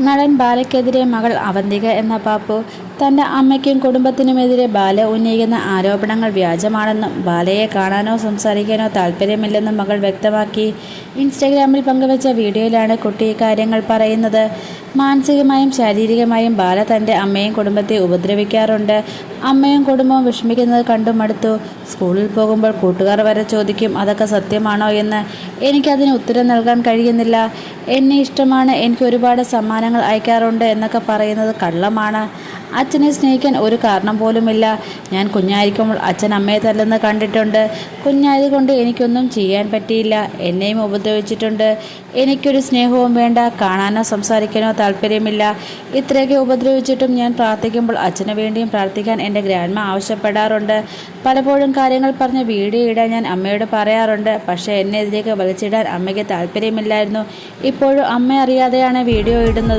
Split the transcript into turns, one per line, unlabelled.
നടൻ ബാലയ്ക്കെതിരെ മകൾ അവന്തിക എന്ന പാപ്പു തൻ്റെ അമ്മയ്ക്കും കുടുംബത്തിനുമെതിരെ ബാല ഉന്നയിക്കുന്ന ആരോപണങ്ങൾ വ്യാജമാണെന്നും ബാലയെ കാണാനോ സംസാരിക്കാനോ താല്പര്യമില്ലെന്നും മകൾ വ്യക്തമാക്കി. ഇൻസ്റ്റഗ്രാമിൽ പങ്കുവച്ച വീഡിയോയിലാണ് കുട്ടി ഇക്കാര്യങ്ങൾ പറയുന്നത്. മാനസികമായും ശാരീരികമായും ബാല തൻ്റെ അമ്മയും കുടുംബത്തെ ഉപദ്രവിക്കാറുണ്ട്. അമ്മയും കുടുംബവും വിഷമിക്കുന്നത് കണ്ടു മടുത്തു. സ്കൂളിൽ പോകുമ്പോൾ കൂട്ടുകാർ വരെ ചോദിക്കും അതൊക്കെ സത്യമാണോ എന്ന്. എനിക്കതിന് ഉത്തരം നൽകാൻ കഴിയുന്നില്ല. എന്നെ ഇഷ്ടമാണ്, എനിക്ക് ഒരുപാട് സമ്മാനങ്ങൾ അയക്കാറുണ്ട് എന്നൊക്കെ പറയുന്നത് കള്ളമാണ്. അച്ഛനെ സ്നേഹിക്കാൻ ഒരു കാരണം പോലുമില്ല. ഞാൻ കുഞ്ഞായിരിക്കുമ്പോൾ അച്ഛൻ അമ്മയെ തല്ലുന്ന കണ്ടിട്ടുണ്ട്. കുഞ്ഞായതുകൊണ്ട് എനിക്കൊന്നും ചെയ്യാൻ പറ്റിയില്ല. എന്നെയും ഉപദ്രവിച്ചിട്ടുണ്ട്. എനിക്കൊരു സ്നേഹവും വേണ്ട, കാണാനോ സംസാരിക്കാനോ താല്പര്യമില്ല. ഇത്രയൊക്കെ ഉപദ്രവിച്ചിട്ടും ഞാൻ പ്രാർത്ഥിക്കുമ്പോൾ അച്ഛന് വേണ്ടിയും പ്രാർത്ഥിക്കാൻ എൻ്റെ ഗ്രാൻഡ്മ ആവശ്യപ്പെടാറുണ്ട്. പലപ്പോഴും കാര്യങ്ങൾ പറഞ്ഞ് വീഡിയോ ഇടാൻ ഞാൻ അമ്മയോട് പറയാറുണ്ട്. പക്ഷേ എന്നെ ഇതിലേക്ക് വലിച്ചിടാൻ അമ്മയ്ക്ക് താല്പര്യമില്ലായിരുന്നു. ഇപ്പോഴും അമ്മ അറിയാതെയാണ് വീഡിയോ ഇടുന്നത്.